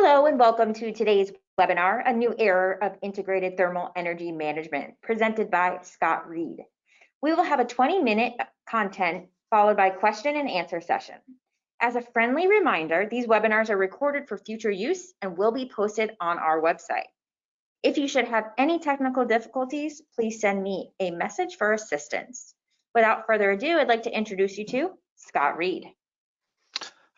Hello and welcome to today's webinar, A New Era of Integrated Thermal Energy Management, presented by Scott Reed. We will have a 20-minute content followed by question and answer session. As a friendly reminder, these webinars are recorded for future use and will be posted on our website. If you should have any technical difficulties, please send me a message for assistance. Without further ado, I'd like to introduce you to Scott Reed.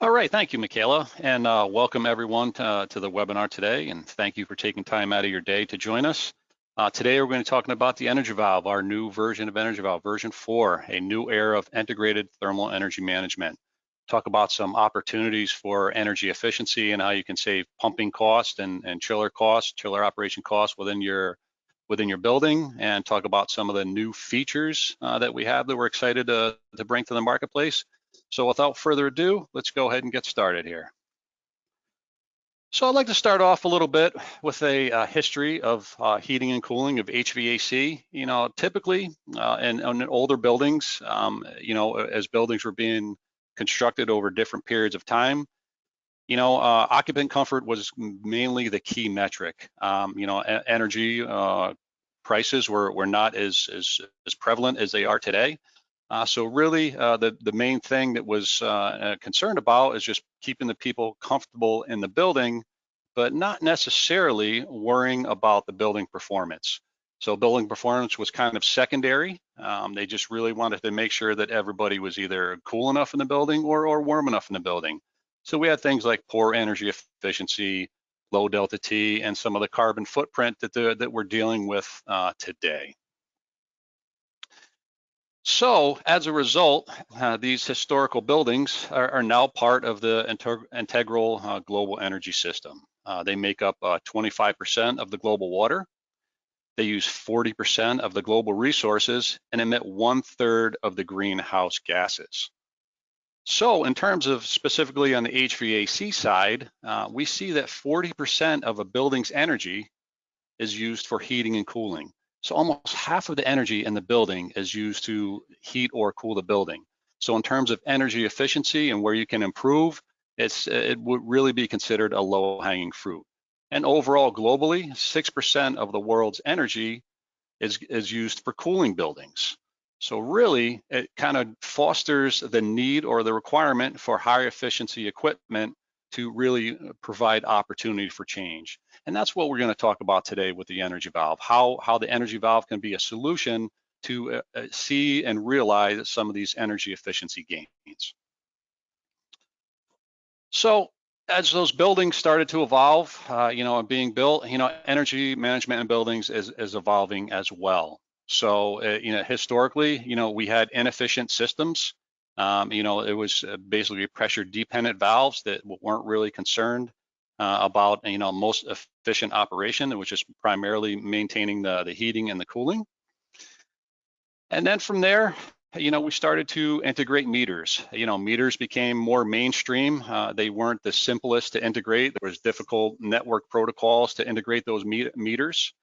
All right, thank you, Michaela, and welcome everyone to the webinar today, and thank you for taking time out of your day to join us. Today we're going to be talking about the Energy Valve, our new version of Energy Valve, version 4, a new era of integrated thermal energy management. Talk about some opportunities for energy efficiency and how you can save pumping cost and chiller operation costs within your building, and talk about some of the new features that we have that we're excited to bring to the marketplace. So without further ado, let's go ahead and get started here. So I'd like to start off a little bit with a history of heating and cooling of HVAC. You know, typically in older buildings, as buildings were being constructed over different periods of time, occupant comfort was mainly the key metric. Energy prices were not as prevalent as they are today. So really, the main thing that was concerned about is just keeping the people comfortable in the building, but not necessarily worrying about the building performance. So building performance was kind of secondary. They just really wanted to make sure that everybody was either cool enough in the building or warm enough in the building. So we had things like poor energy efficiency, low delta T, and some of the carbon footprint that we're dealing with today. So as a result, these historical buildings are now part of the integral global energy system. They make up 25% of the global water. They use 40% of the global resources and emit 1/3 of the greenhouse gases. So in terms of specifically on the HVAC side, we see that 40% of a building's energy is used for heating and cooling. So almost half of the energy in the building is used to heat or cool the building. So in terms of energy efficiency and where you can improve, it would really be considered a low-hanging fruit. And overall, globally, 6% of the world's energy is used for cooling buildings. So really, it kind of fosters the need or the requirement for high efficiency equipment to really provide opportunity for change. And that's what we're going to talk about today with the Energy Valve, how the Energy Valve can be a solution to see and realize some of these energy efficiency gains. So as those buildings started to evolve, and being built, energy management in buildings is evolving as well. So, historically, we had inefficient systems. It was basically pressure dependent valves that weren't really concerned about, most efficient operation, which is primarily maintaining the heating and the cooling. And then from there, we started to integrate meters. Meters became more mainstream. They weren't the simplest to integrate. There was difficult network protocols to integrate those meters.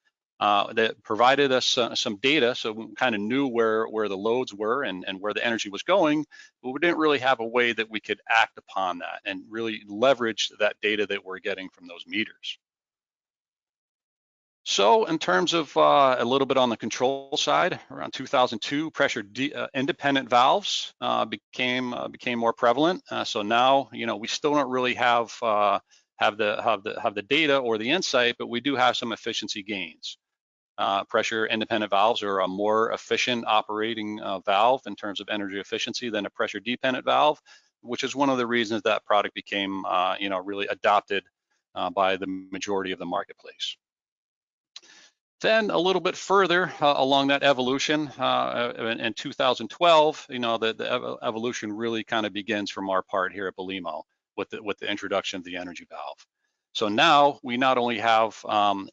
That provided us some data, so we kind of knew where the loads were and where the energy was going, but we didn't really have a way that we could act upon that and really leverage that data that we're getting from those meters. So in terms of a little bit on the control side, around 2002, pressure independent valves became more prevalent. So now, we still don't really have the data or the insight, but we do have some efficiency gains. Pressure independent valves are a more efficient operating valve in terms of energy efficiency than a pressure dependent valve, which is one of the reasons that product became really adopted by the majority of the marketplace. Then a little bit further along that evolution, in 2012, the evolution really kind of begins from our part here at Belimo with the introduction of the Energy Valve. So now we not only have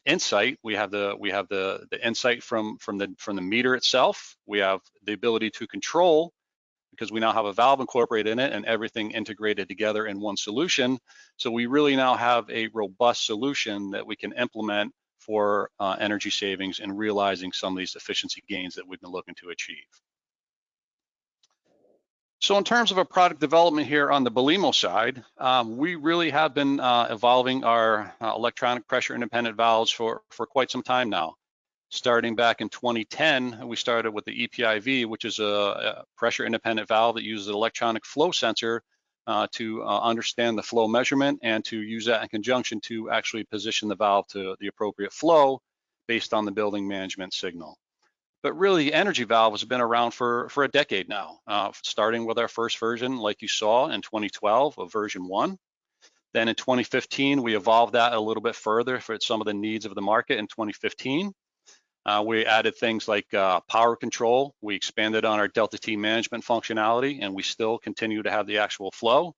insight, we have the insight from the meter itself. We have the ability to control because we now have a valve incorporated in it and everything integrated together in one solution. So we really now have a robust solution that we can implement for energy savings and realizing some of these efficiency gains that we've been looking to achieve. So in terms of a product development here on the Belimo side, we really have been evolving our electronic pressure independent valves for quite some time now. Starting back in 2010, we started with the EPIV, which is a pressure independent valve that uses an electronic flow sensor to understand the flow measurement and to use that in conjunction to actually position the valve to the appropriate flow based on the building management signal. But really, the energy valve has been around for a decade now, starting with our first version, like you saw in 2012 of version 1. Then in 2015, we evolved that a little bit further for some of the needs of the market in 2015. We added things like power control. We expanded on our Delta T management functionality, and we still continue to have the actual flow.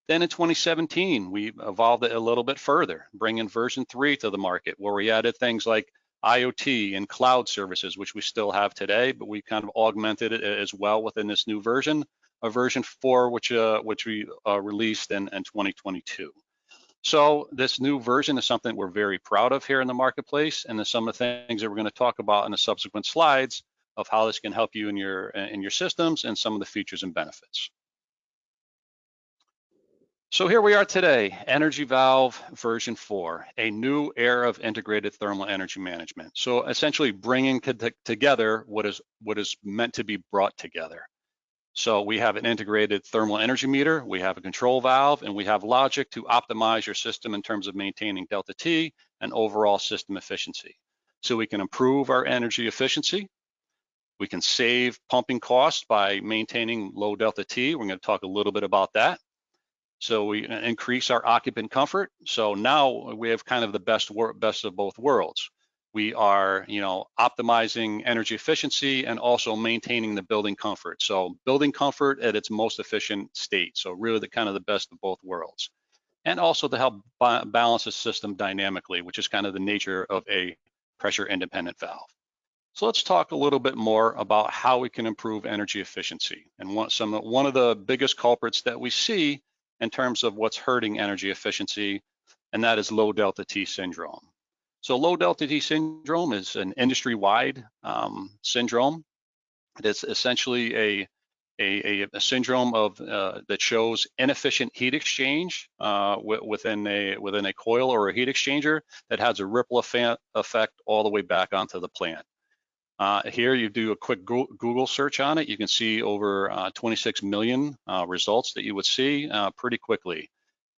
Then in 2017, we evolved it a little bit further, bringing version 3 to the market, where we added things like IoT and cloud services, which we still have today, but we kind of augmented it as well within this new version, of version 4, which we released in 2022. So this new version is something we're very proud of here in the marketplace, and there's some of the things that we're going to talk about in the subsequent slides of how this can help you in your systems and some of the features and benefits. So here we are today, Energy Valve version 4, a new era of integrated thermal energy management. So essentially bringing together what is meant to be brought together. So we have an integrated thermal energy meter, we have a control valve, and we have logic to optimize your system in terms of maintaining delta T and overall system efficiency. So we can improve our energy efficiency. We can save pumping costs by maintaining low delta T. We're going to talk a little bit about that. So we increase our occupant comfort. So now we have kind of the best of both worlds. We are, optimizing energy efficiency and also maintaining the building comfort. So building comfort at its most efficient state. So really the kind of the best of both worlds. And also to help balance the system dynamically, which is kind of the nature of a pressure independent valve. So let's talk a little bit more about how we can improve energy efficiency. And one of the biggest culprits that we see in terms of what's hurting energy efficiency, and that is low delta T syndrome. So low delta T syndrome is an industry-wide syndrome. It is essentially a syndrome of that shows inefficient heat exchange within a coil or a heat exchanger that has a ripple effect all the way back onto the plant. Here you do a quick Google search on it. You can see over 26 million results that you would see pretty quickly.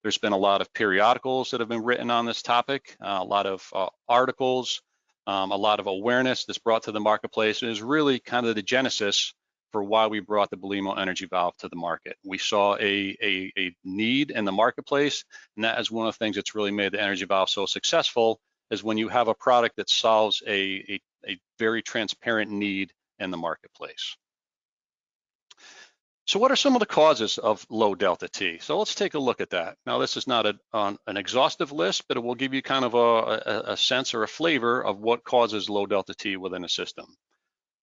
There's been a lot of periodicals that have been written on this topic, a lot of articles, a lot of awareness that's brought to the marketplace. It is really kind of the genesis for why we brought the Belimo Energy Valve to the market. We saw a need in the marketplace, and that is one of the things that's really made the Energy Valve so successful, is when you have a product that solves a very transparent need in the marketplace. So what are some of the causes of low delta T? So let's take a look at that. Now this is not an exhaustive list, but it will give you kind of a sense or a flavor of what causes low delta T within a system.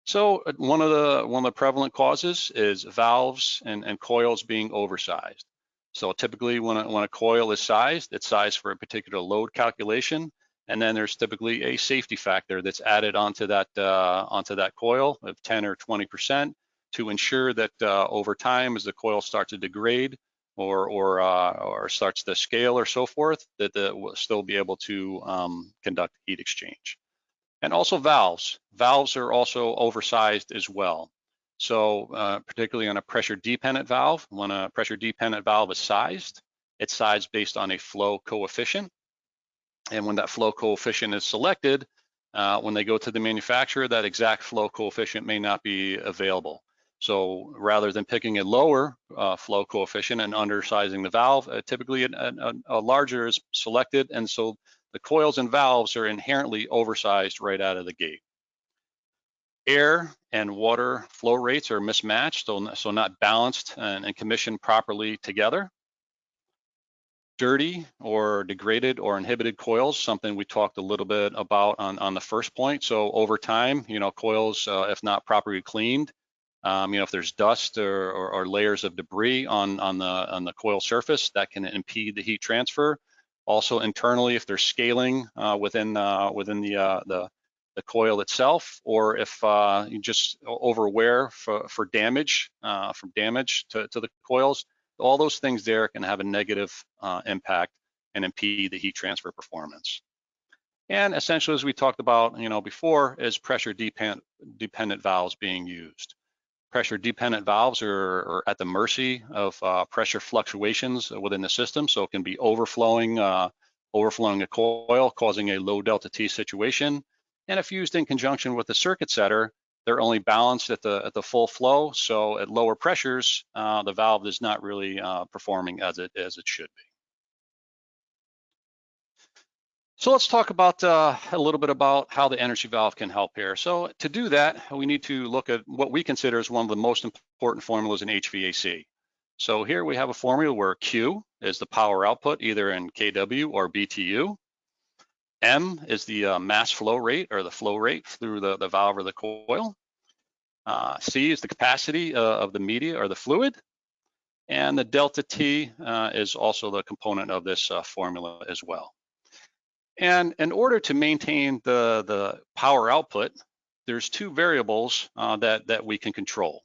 So one of the prevalent causes is valves and coils being oversized. So typically when a coil is sized, it's sized for a particular load calculation, and then there's typically a safety factor that's added onto that coil of 10 or 20% to ensure that over time, as the coil starts to degrade or starts to scale or so forth, that it will still be able to conduct heat exchange. And also valves. Valves are also oversized as well. So particularly on a pressure dependent valve, when a pressure dependent valve is sized, it's sized based on a flow coefficient. And when that flow coefficient is selected, when they go to the manufacturer, that exact flow coefficient may not be available. So rather than picking a lower flow coefficient and undersizing the valve, typically a larger is selected, and so the coils and valves are inherently oversized right out of the gate. Air and water flow rates are mismatched, so not balanced and commissioned properly together. Dirty or degraded or inhibited coils, something we talked a little bit about on the first point. So over time, coils, if not properly cleaned, if there's dust or layers of debris on the coil surface, that can impede the heat transfer. Also internally, if there's scaling within the the coil itself, or if you just overwear for damage, from damage to the coils, all those things there can have a negative impact and impede the heat transfer performance. And essentially, as we talked about, before, is pressure dependent valves being used. Pressure dependent valves are at the mercy of pressure fluctuations within the system, so it can be overflowing a coil, causing a low delta T situation. And if used in conjunction with the circuit setter, they're only balanced at the full flow. So at lower pressures, the valve is not really performing as it should be. So let's talk about a little bit about how the energy valve can help here. So to do that, we need to look at what we consider as one of the most important formulas in HVAC. So here we have a formula where Q is the power output, either in kW or BTU. M is the mass flow rate, or the flow rate through the valve or the coil. C is the capacity of the media or the fluid. And the delta T is also the component of this formula as well. And in order to maintain the power output, there's two variables that we can control.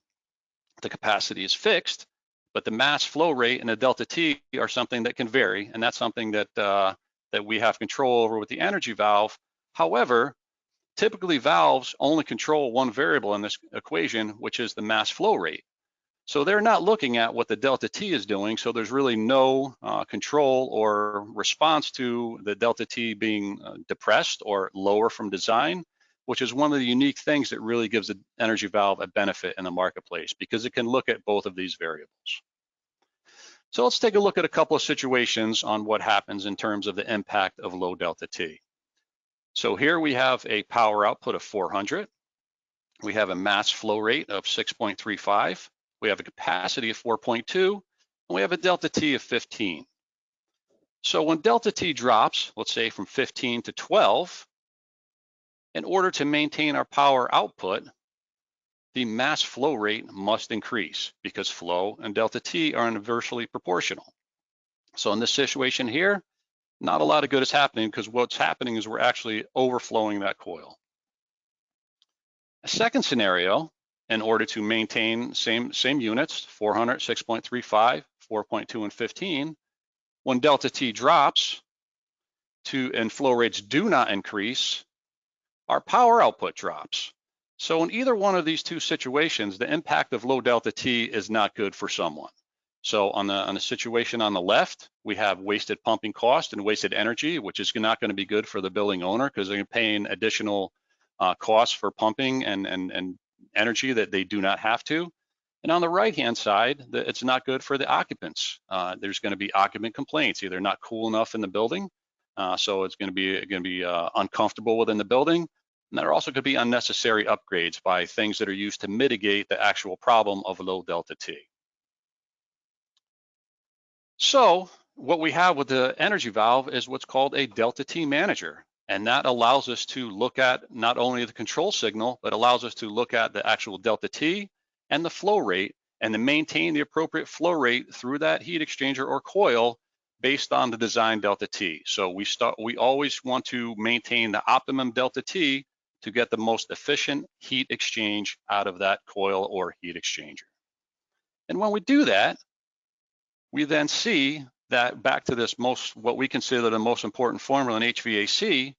The capacity is fixed, but the mass flow rate and the delta T are something that can vary, and that's something that we have control over with the energy valve. However, typically valves only control one variable in this equation, which is the mass flow rate. So they're not looking at what the delta T is doing, so there's really no control or response to the delta T being depressed or lower from design, which is one of the unique things that really gives the energy valve a benefit in the marketplace, because it can look at both of these variables. So let's take a look at a couple of situations on what happens in terms of the impact of low delta T. So here we have a power output of 400. We have a mass flow rate of 6.35. We have a capacity of 4.2, and we have a delta T of 15. So when delta T drops, let's say from 15 to 12, in order to maintain our power output, the mass flow rate must increase, because flow and delta T are inversely proportional. So in this situation here, not a lot of good is happening, because what's happening is we're actually overflowing that coil. A second scenario, in order to maintain same units, 400, 6.35, 4.2, and 15, when delta T drops and flow rates do not increase, our power output drops. So in either one of these two situations, the impact of low delta T is not good for someone. So on the situation on the left, we have wasted pumping cost and wasted energy, which is not going to be good for the building owner, because they're paying additional costs for pumping and energy that they do not have to. And on the right-hand side, it's not good for the occupants. There's going to be occupant complaints, either not cool enough in the building, so it's going to be uncomfortable within the building. And there also could be unnecessary upgrades by things that are used to mitigate the actual problem of low delta T. So what we have with the energy valve is what's called a delta T manager. And that allows us to look at not only the control signal, but allows us to look at the actual delta T and the flow rate, and to maintain the appropriate flow rate through that heat exchanger or coil based on the design delta T. So we always want to maintain the optimum delta T to get the most efficient heat exchange out of that coil or heat exchanger. And when we do that, we then see that back to this what we consider the most important formula in HVAC,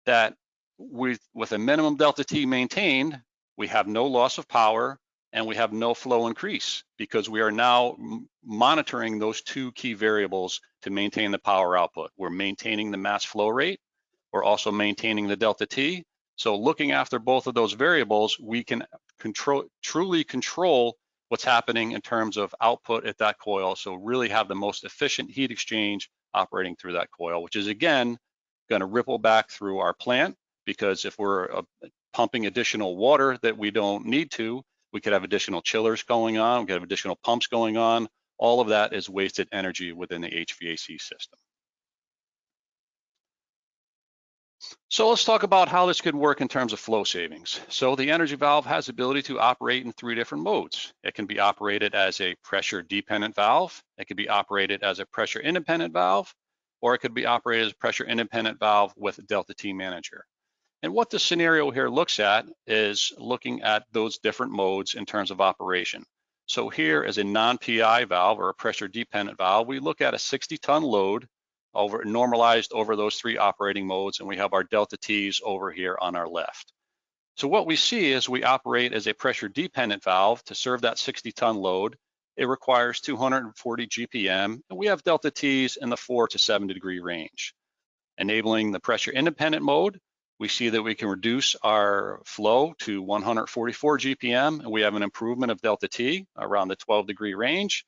that with a minimum delta T maintained, we have no loss of power and we have no flow increase, because we are now monitoring those two key variables to maintain the power output. We're maintaining the mass flow rate. We're also maintaining the delta T. So looking after both of those variables, we can truly control what's happening in terms of output at that coil. So really have the most efficient heat exchange operating through that coil, which is again going to ripple back through our plant, because if we're pumping additional water that we don't need to, we could have additional chillers going on, we could have additional pumps going on. All of that is wasted energy within the HVAC system. So let's talk about how this could work in terms of flow savings. So the energy valve has the ability to operate in 3 different modes. It can be operated as a pressure dependent valve, it can be operated as a pressure independent valve, or it could be operated as a pressure independent valve with a delta T manager. And what the scenario here looks at is looking at those different modes in terms of operation. So here is a non-PI valve or a pressure dependent valve. We look at a 60-ton load normalized over those 3 operating modes, and we have our delta T's over here on our left. So what we see is we operate as a pressure dependent valve to serve that 60-ton load. It requires 240 GPM, and we have delta T's in the 4 to 7 degree range. Enabling the pressure independent mode, we see that we can reduce our flow to 144 GPM, and we have an improvement of delta T around the 12 degree range.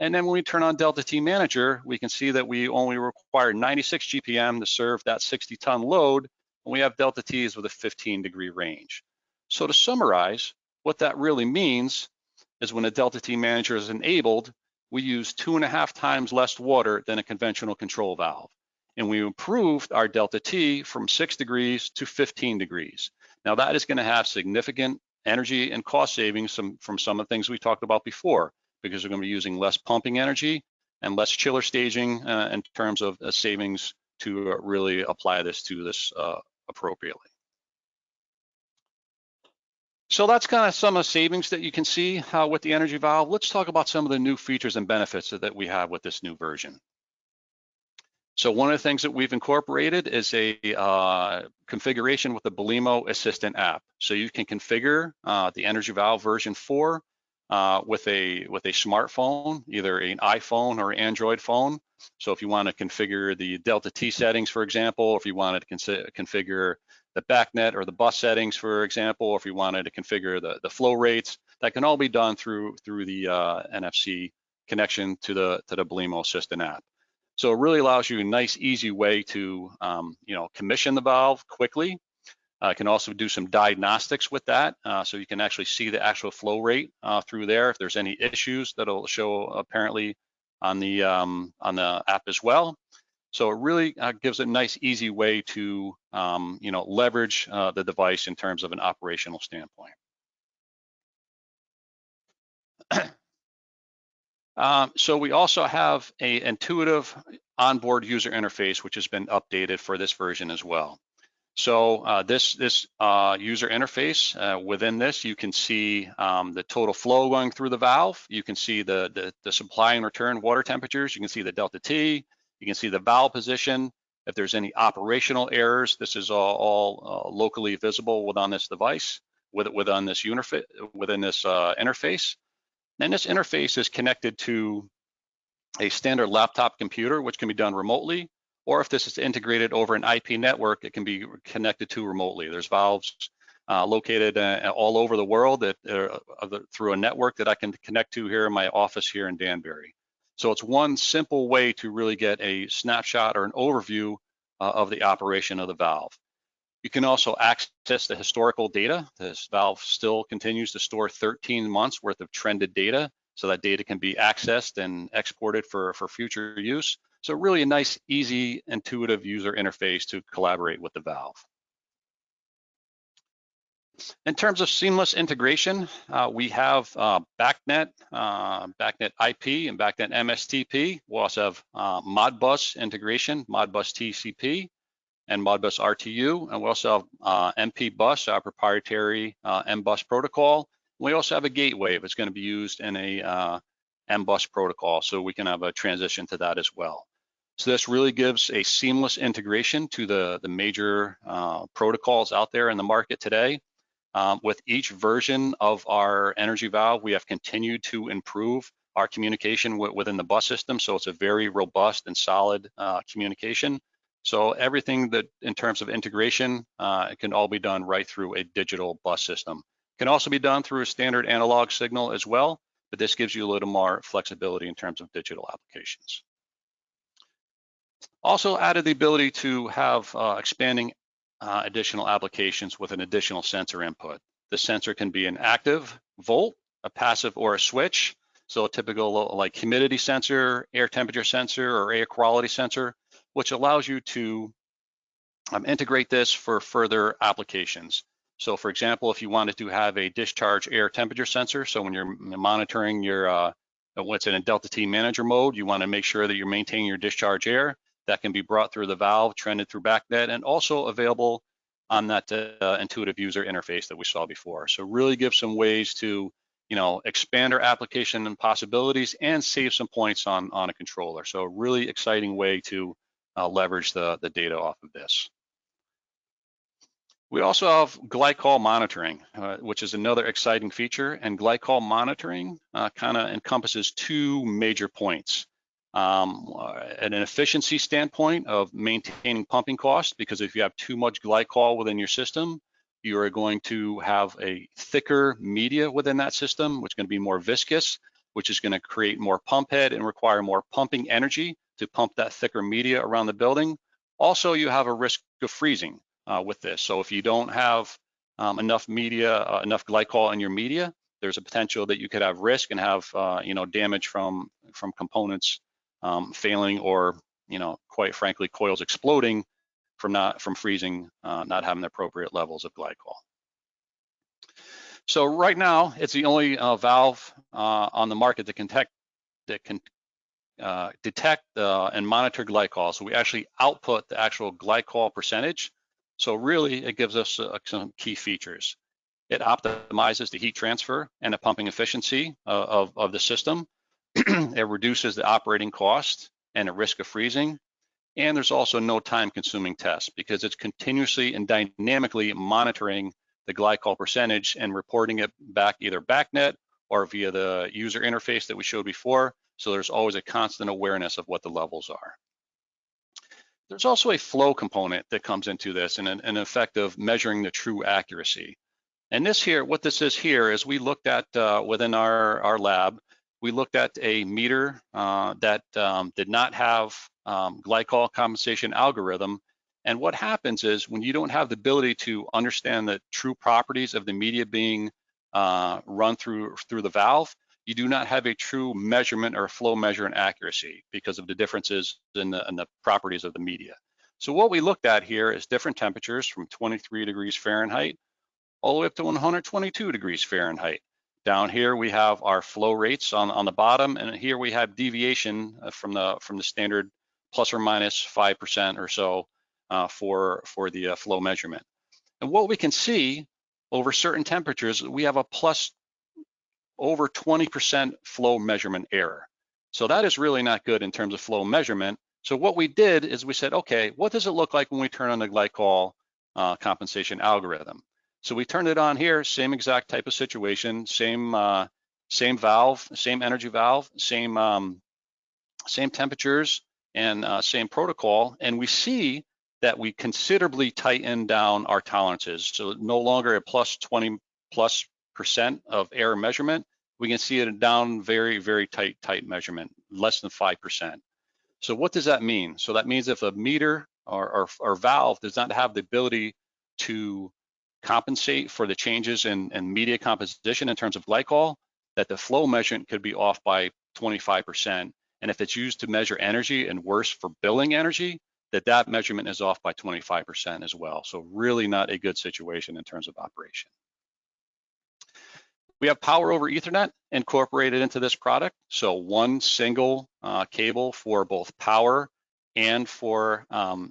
And then when we turn on delta T manager, we can see that we only require 96 GPM to serve that 60-ton load, and we have delta T's with a 15 degree range. So to summarize, what that really means is when a delta T manager is enabled, we use 2.5 times less water than a conventional control valve. And we improved our delta T from 6 degrees to 15 degrees. Now that is going to have significant energy and cost savings from some of the things we talked about before, because we're going to be using less pumping energy and less chiller staging in terms of savings to really apply this to this appropriately. So that's kind of some of the savings that you can see with the Energy Valve. Let's talk about some of the new features and benefits that we have with this new version. So one of the things that we've incorporated is a configuration with the Belimo Assistant app. So you can configure the Energy Valve version 4 with a smartphone, either an iPhone or Android phone. So if you want to configure the delta T settings, for example, or if you wanted to configure the backnet or the bus settings, for example, or if you wanted to configure the flow rates, that can all be done through the NFC connection to the Belimo Assistant app. So it really allows you a nice, easy way to commission the valve quickly. Can also do some diagnostics with that, so you can actually see the actual flow rate through there. If there's any issues, that'll show apparently on the app as well. So it really gives a nice, easy way to leverage the device in terms of an operational standpoint. So we also have an intuitive onboard user interface, which has been updated for this version as well. So this user interface, within this, you can see the total flow going through the valve. You can see the supply and return water temperatures. You can see the delta T. You can see the valve position. If there's any operational errors, this is all locally visible within this device, within this interface. And this interface is connected to a standard laptop computer, which can be done remotely, or if this is integrated over an IP network, it can be connected to remotely. There's valves located all over the world through a network that I can connect to here in my office here in Danbury. So it's one simple way to really get a snapshot or an overview of the operation of the valve. You can also access the historical data. This valve still continues to store 13 months worth of trended data, so that data can be accessed and exported for future use. So really a nice, easy, intuitive user interface to collaborate with the valve. In terms of seamless integration, we have BACnet IP and BACnet MSTP. We also have Modbus integration, Modbus TCP, and Modbus RTU, and we also have MP-Bus, our proprietary M-Bus protocol. We also have a gateway that's going to be used in a M-Bus protocol, so we can have a transition to that as well. So this really gives a seamless integration to the major protocols out there in the market today. With each version of our Energy Valve, we have continued to improve our communication within the bus system, so it's a very robust and solid communication. So everything that in terms of integration, it can all be done right through a digital bus system. It can also be done through a standard analog signal as well, but this gives you a little more flexibility in terms of digital applications. Also added the ability to have expanding additional applications with an additional sensor input. The sensor can be an active volt, a passive, or a switch. So a typical like humidity sensor, air temperature sensor, or air quality sensor, which allows you to integrate this for further applications. So for example, if you wanted to have a discharge air temperature sensor, so when you're monitoring your what's in a delta T manager mode, you want to make sure that you're maintaining your discharge air. That can be brought through the valve, trended through BACnet, and also available on that intuitive user interface that we saw before. So really give some ways to, expand our application and possibilities and save some points on a controller. So a really exciting way to leverage the data off of this. We also have Glycol monitoring, which is another exciting feature. And Glycol monitoring kind of encompasses two major points. At an efficiency standpoint of maintaining pumping costs, because if you have too much glycol within your system, you are going to have a thicker media within that system, which is going to be more viscous, which is going to create more pump head and require more pumping energy to pump that thicker media around the building. Also, you have a risk of freezing with this. So if you don't have enough media, enough glycol in your media, there's a potential that you could have risk and have damage from components failing, or quite frankly, coils exploding from freezing, not having the appropriate levels of glycol. So right now, it's the only valve on the market that can detect and monitor glycol. So we actually output the actual glycol percentage. So really, it gives us some key features. It optimizes the heat transfer and the pumping efficiency of the system. It reduces the operating cost and the risk of freezing. And there's also no time-consuming tests because it's continuously and dynamically monitoring the glycol percentage and reporting it back either BACnet or via the user interface that we showed before. So there's always a constant awareness of what the levels are. There's also a flow component that comes into this and an effect of measuring the true accuracy. And this here, what this is here is we looked at within our lab, we looked at a meter that did not have glycol compensation algorithm. And what happens is when you don't have the ability to understand the true properties of the media being run through the valve, you do not have a true measurement or flow measure and accuracy because of the differences in the properties of the media. So what we looked at here is different temperatures from 23 degrees Fahrenheit all the way up to 122 degrees Fahrenheit. Down here we have our flow rates on the bottom, and here we have deviation from the standard plus or minus 5% or so for the flow measurement. And what we can see over certain temperatures, we have a plus over 20% flow measurement error. So that is really not good in terms of flow measurement. So what we did is we said, okay, what does it look like when we turn on the glycol compensation algorithm? So we turned it on here, same exact type of situation, same valve, same energy valve, same temperatures and same protocol, and we see that we considerably tighten down our tolerances. So no longer a plus 20% of error measurement. We can see it down very, very tight measurement, less than 5%. So what does that mean? So that means if a meter or valve does not have the ability to compensate for the changes in media composition in terms of glycol, that the flow measurement could be off by 25%. And if it's used to measure energy and worse for billing energy, that measurement is off by 25% as well. So really not a good situation in terms of operation. We have power over Ethernet incorporated into this product. So one single cable for both power and for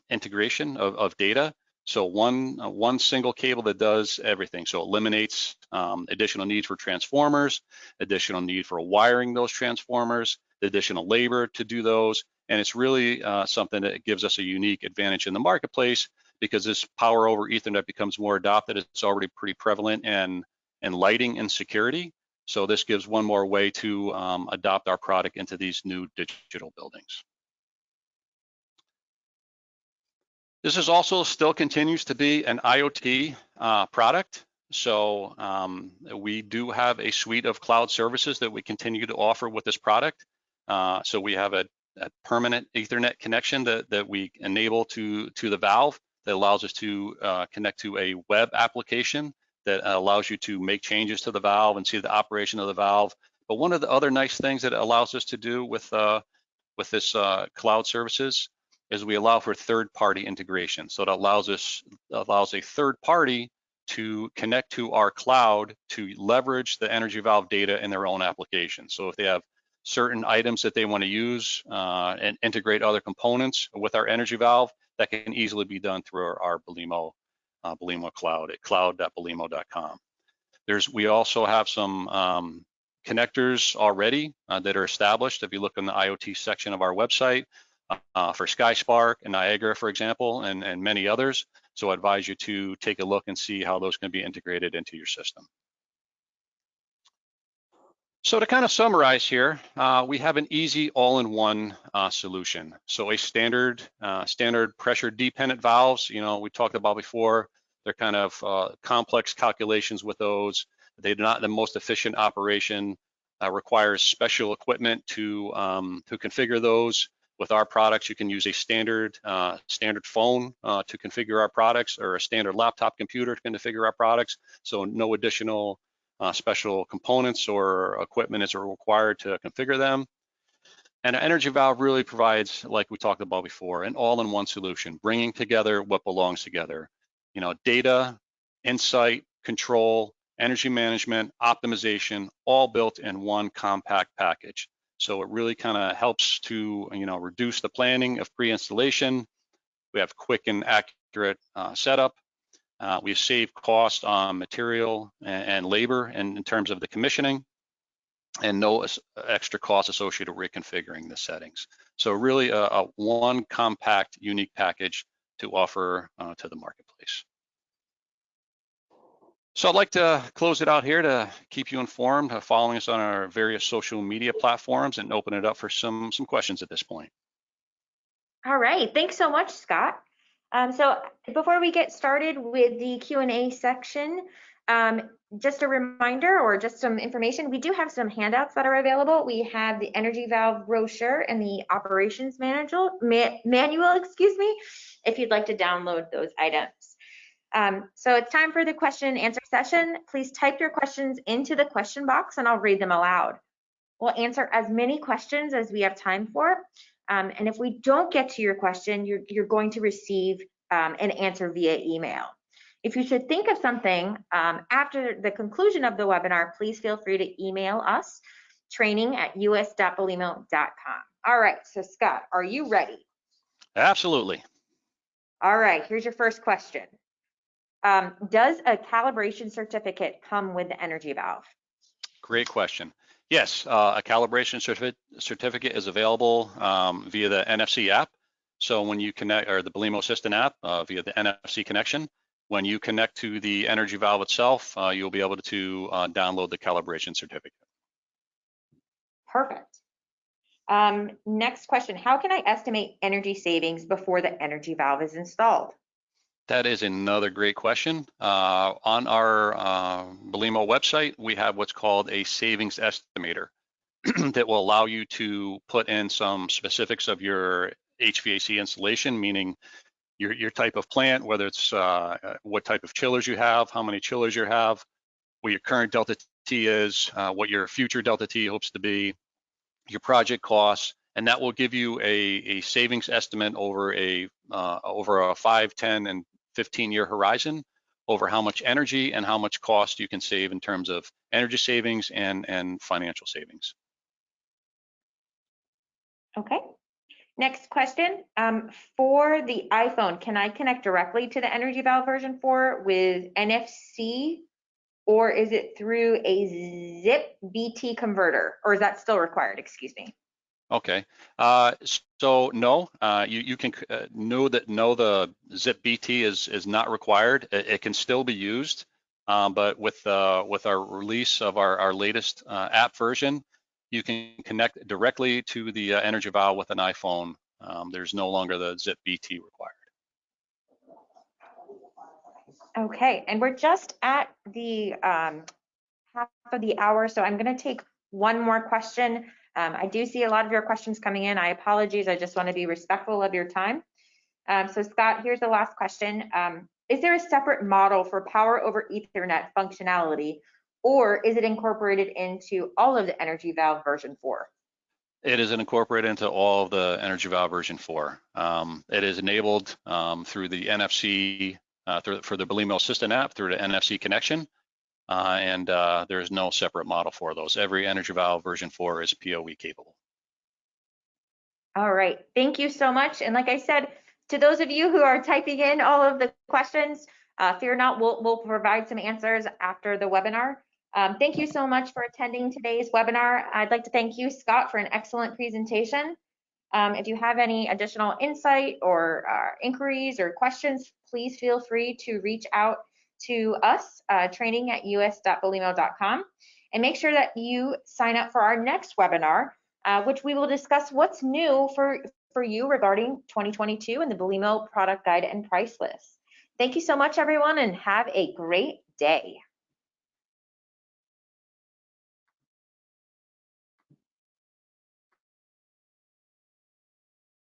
integration of data. So one single cable that does everything. So it eliminates additional needs for transformers, additional need for wiring those transformers, additional labor to do those. And it's really something that gives us a unique advantage in the marketplace because this power over Ethernet becomes more adopted. It's already pretty prevalent in lighting and security. So this gives one more way to adopt our product into these new digital buildings. This is also still continues to be an IoT product. So we do have a suite of cloud services that we continue to offer with this product. So we have a permanent Ethernet connection that we enable to the valve that allows us to connect to a web application that allows you to make changes to the valve and see the operation of the valve. But one of the other nice things that it allows us to do with this cloud services is we allow for third-party integration. So it allows a third party to connect to our cloud to leverage the Energy Valve data in their own application. So if they have certain items that they want to use and integrate other components with our Energy Valve, that can easily be done through our Belimo Belimo Cloud at cloud.belimo.com. We also have some connectors already that are established. If you look in the IoT section of our website for SkySpark and Niagara, for example, and many others. So I advise you to take a look and see how those can be integrated into your system. So to kind of summarize here, we have an easy all-in-one solution. So a standard pressure dependent valves, we talked about before, they're kind of complex calculations with those. They're not the most efficient operation, requires special equipment to configure those. With our products, you can use a standard phone to configure our products, or a standard laptop computer to configure our products. So no additional special components or equipment is required to configure them. And an energy valve really provides, like we talked about before, an all-in-one solution, bringing together what belongs together. Data, insight, control, energy management, optimization, all built in one compact package. So it really kind of helps to, reduce the planning of pre-installation. We have quick and accurate setup. We save cost on material and labor in terms of the commissioning, and no extra cost associated with reconfiguring the settings. So really a one compact, unique package to offer to the marketplace. So I'd like to close it out here to keep you informed, following us on our various social media platforms, and open it up for some questions at this point. All right, thanks so much, Scott. So before we get started with the Q&A section, just a reminder, or just some information, we do have some handouts that are available. We have the Energy Valve brochure and the operations manual, if you'd like to download those items. So it's time for the question and answer session. Please type your questions into the question box and I'll read them aloud. We'll answer as many questions as we have time for. And if we don't get to your question, you're going to receive an answer via email. If you should think of something after the conclusion of the webinar, please feel free to email us, training@us.belimo.com. All right, so Scott, are you ready? Absolutely. All right, here's your first question. Does a calibration certificate come with the Energy Valve? Great question. Yes, a calibration certificate is available via the NFC app. So when you connect, or the Belimo Assistant app via the NFC connection, when you connect to the Energy Valve itself, you'll be able to download the calibration certificate. Perfect. Next question, how can I estimate energy savings before the Energy Valve is installed? That is another great question. On our Belimo website, we have what's called a savings estimator that will allow you to put in some specifics of your HVAC installation, meaning your type of plant, whether it's what type of chillers you have, how many chillers you have, what your current delta T is, what your future delta T hopes to be, your project costs, and that will give you a savings estimate over a 5, 10, and 15-year horizon over how much energy and how much cost you can save in terms of energy savings and financial savings. Okay. Next question. For the iPhone, can I connect directly to the Energy Valve version 4 with NFC, or is it through a zip BT converter, or is that still required? Excuse me. Okay, so no, you can know the zip BT is not required. It can still be used, but with our release of our latest app version, you can connect directly to the Energy Valve with an iPhone. There's no longer the zip BT required. Okay, and we're just at the half of the hour, so I'm going to take one more question. I do see a lot of your questions coming in. I apologize. I just want to be respectful of your time. So Scott, here's the last question. Is there a separate model for power over Ethernet functionality, or is it incorporated into all of the Energy Valve version 4? It is incorporated into all of the Energy Valve version 4. It is enabled through the NFC, for the Belimo Assistant app, through the NFC connection. And there is no separate model for those. Every Energy Valve version 4 is PoE capable. All right, thank you so much. And like I said, to those of you who are typing in all of the questions, Fear not, we'll provide some answers after the webinar. Thank you so much for attending today's webinar. I'd like to thank you, Scott, for an excellent presentation. If you have any additional insight or inquiries or questions, please feel free to reach out to us, training@us.belimo.com, and make sure that you sign up for our next webinar, which we will discuss what's new for you regarding 2022 and the Belimo product guide and price list. Thank you so much, everyone, and have a great day.